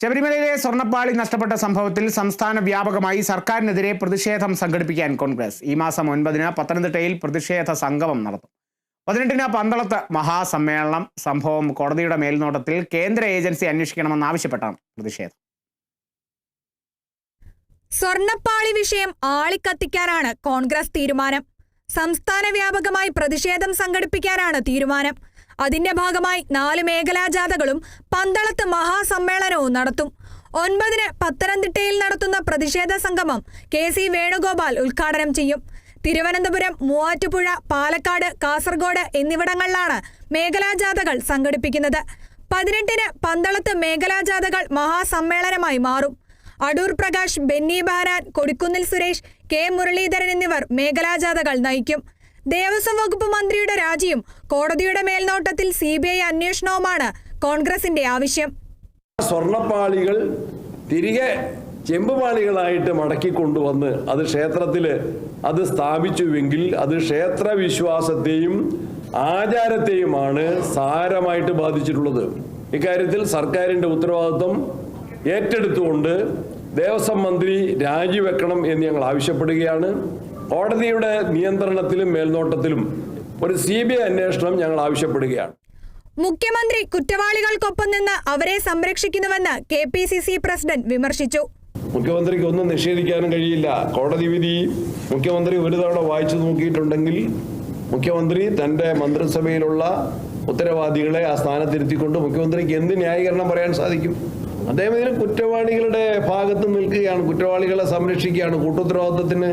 ശബരിമലയിലെ സ്വർണ്ണപ്പാളി നഷ്ടപ്പെട്ട സംഭവത്തിൽ സംസ്ഥാന വ്യാപകമായി സർക്കാരിനെതിരെ പ്രതിഷേധം സംഘടിപ്പിക്കാൻ കോൺഗ്രസ് ഈ മാസം 9-ന് പത്തനംതിട്ടയിൽ പ്രതിഷേധ സംഗമം നടത്തും. 18-ന് പന്തളത്ത് മഹാസമ്മേളനം. സംഭവം കോടതിയുടെ മേൽനോട്ടത്തിൽ കേന്ദ്ര ഏജൻസി അന്വേഷിക്കണമെന്നാവശ്യപ്പെട്ടാണ് പ്രതിഷേധം. സ്വർണ്ണപ്പാളി വിഷയം ആളിക്കത്തിക്കാനാണ് കോൺഗ്രസ് തീരുമാനം. സംസ്ഥാന വ്യാപകമായി പ്രതിഷേധം സംഘടിപ്പിക്കാനാണ് തീരുമാനം. അതിന്റെ ഭാഗമായി 4 മേഖലാജാഥകളും പന്തളത്ത് മഹാസമ്മേളനവും നടത്തും. 9-ന് പത്തനംതിട്ടയിൽ നടത്തുന്ന പ്രതിഷേധ സംഗമം കെ.സി. വേണുഗോപാൽ ഉദ്ഘാടനം ചെയ്യും. തിരുവനന്തപുരം, മൂവാറ്റുപുഴ, പാലക്കാട്, കാസർഗോഡ് എന്നിവിടങ്ങളിലാണ് മേഖലാജാഥകൾ സംഘടിപ്പിക്കുന്നത്. 18-ന് പന്തളത്ത് മേഖലാജാഥകൾ മഹാസമ്മേളനമായി മാറും. അടൂർ പ്രകാശ്, ബെന്നി ബെഹനാൻ, കൊടിക്കുന്നിൽ സുരേഷ്, കെ മുരളീധരൻ എന്നിവർ മേഖലാജാഥകൾ നയിക്കും. ദേവസ്വം വകുപ്പ് മന്ത്രിയുടെ രാജിയും കോടതിയുടെ മേൽനോട്ടത്തിൽ CBI അന്വേഷണവുമാണ് കോൺഗ്രസിന്റെ ആവശ്യം. സ്വർണ്ണപ്പാളികൾ തിരികെ ചെമ്പുപാളികളായിട്ട് മടക്കി കൊണ്ടുവന്ന് അത് ക്ഷേത്രത്തിൽ അത് സ്ഥാപിച്ചുവെങ്കിൽ അത് ക്ഷേത്ര വിശ്വാസത്തെയും ആചാരത്തെയുമാണ് സാരമായിട്ട് ബാധിച്ചിട്ടുള്ളത്. ഇക്കാര്യത്തിൽ സർക്കാരിന്റെ ഉത്തരവാദിത്വം ഏറ്റെടുത്തുകൊണ്ട് ദേവസ്വം മന്ത്രി രാജിവെക്കണം എന്ന് ഞങ്ങൾ ആവശ്യപ്പെടുകയാണ്. കോടതിയുടെ നിയന്ത്രണത്തിലും മേൽനോട്ടത്തിലും ഒരു CBI അന്വേഷണം ഞങ്ങൾ ആവശ്യപ്പെടുകയാണ്. മുഖ്യമന്ത്രി കുറ്റവാളികൾക്കൊപ്പം നിന്ന് അവരെ സംരക്ഷിക്കുന്നുവെന്ന് KPCC പ്രസിഡന്റ് വിമർശിച്ചു. മുഖ്യമന്ത്രിക്ക് ഒന്നും നിഷേധിക്കാനും കഴിയില്ല. കോടതി വിധി മുഖ്യമന്ത്രി ഒരു തവണ വായിച്ചു നോക്കിയിട്ടുണ്ടെങ്കിൽ മുഖ്യമന്ത്രി തന്റെ മന്ത്രിസഭയിലുള്ള ഉത്തരവാദികളെ ആ സ്ഥാനത്തിരുത്തിക്കൊണ്ട് മുഖ്യമന്ത്രിക്ക് എന്ത് ന്യായീകരണം പറയാൻ സാധിക്കും? അദ്ദേഹം ഇതിന് കുറ്റവാളികളുടെ ഭാഗത്ത് നിൽക്കുകയാണ്, കുറ്റവാളികളെ സംരക്ഷിക്കുകയാണ്. കൂട്ടുത്തരവാദിത്വത്തിന്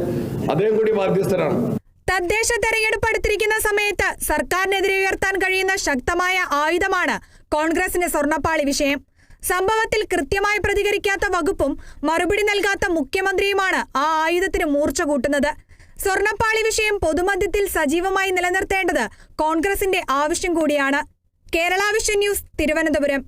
അദ്ദേഹം കൂടി ബാധ്യസ്ഥരാണ്. തദ്ദേശ തെരഞ്ഞെടുപ്പ് അടുത്തിരിക്കുന്ന സമയത്ത് സർക്കാരിനെതിരെ ഉയർത്താൻ കഴിയുന്ന ശക്തമായ ആയുധമാണ് കോൺഗ്രസിന്റെ സ്വർണ്ണപ്പാളി വിഷയം. സംഭവത്തിൽ കൃത്യമായി പ്രതികരിക്കാത്ത വകുപ്പും മറുപടി നൽകാത്ത മുഖ്യമന്ത്രിയുമാണ് ആ ആയുധത്തിന് മൂർച്ച കൂട്ടുന്നത്. സ്വർണ്ണപ്പാളി വിഷയം പൊതുമധ്യത്തിൽ സജീവമായി നിലനിർത്തേണ്ടത് കോൺഗ്രസിന്റെ ആവശ്യം കൂടിയാണ്. Kerala vision news, Thiruvananthapuram.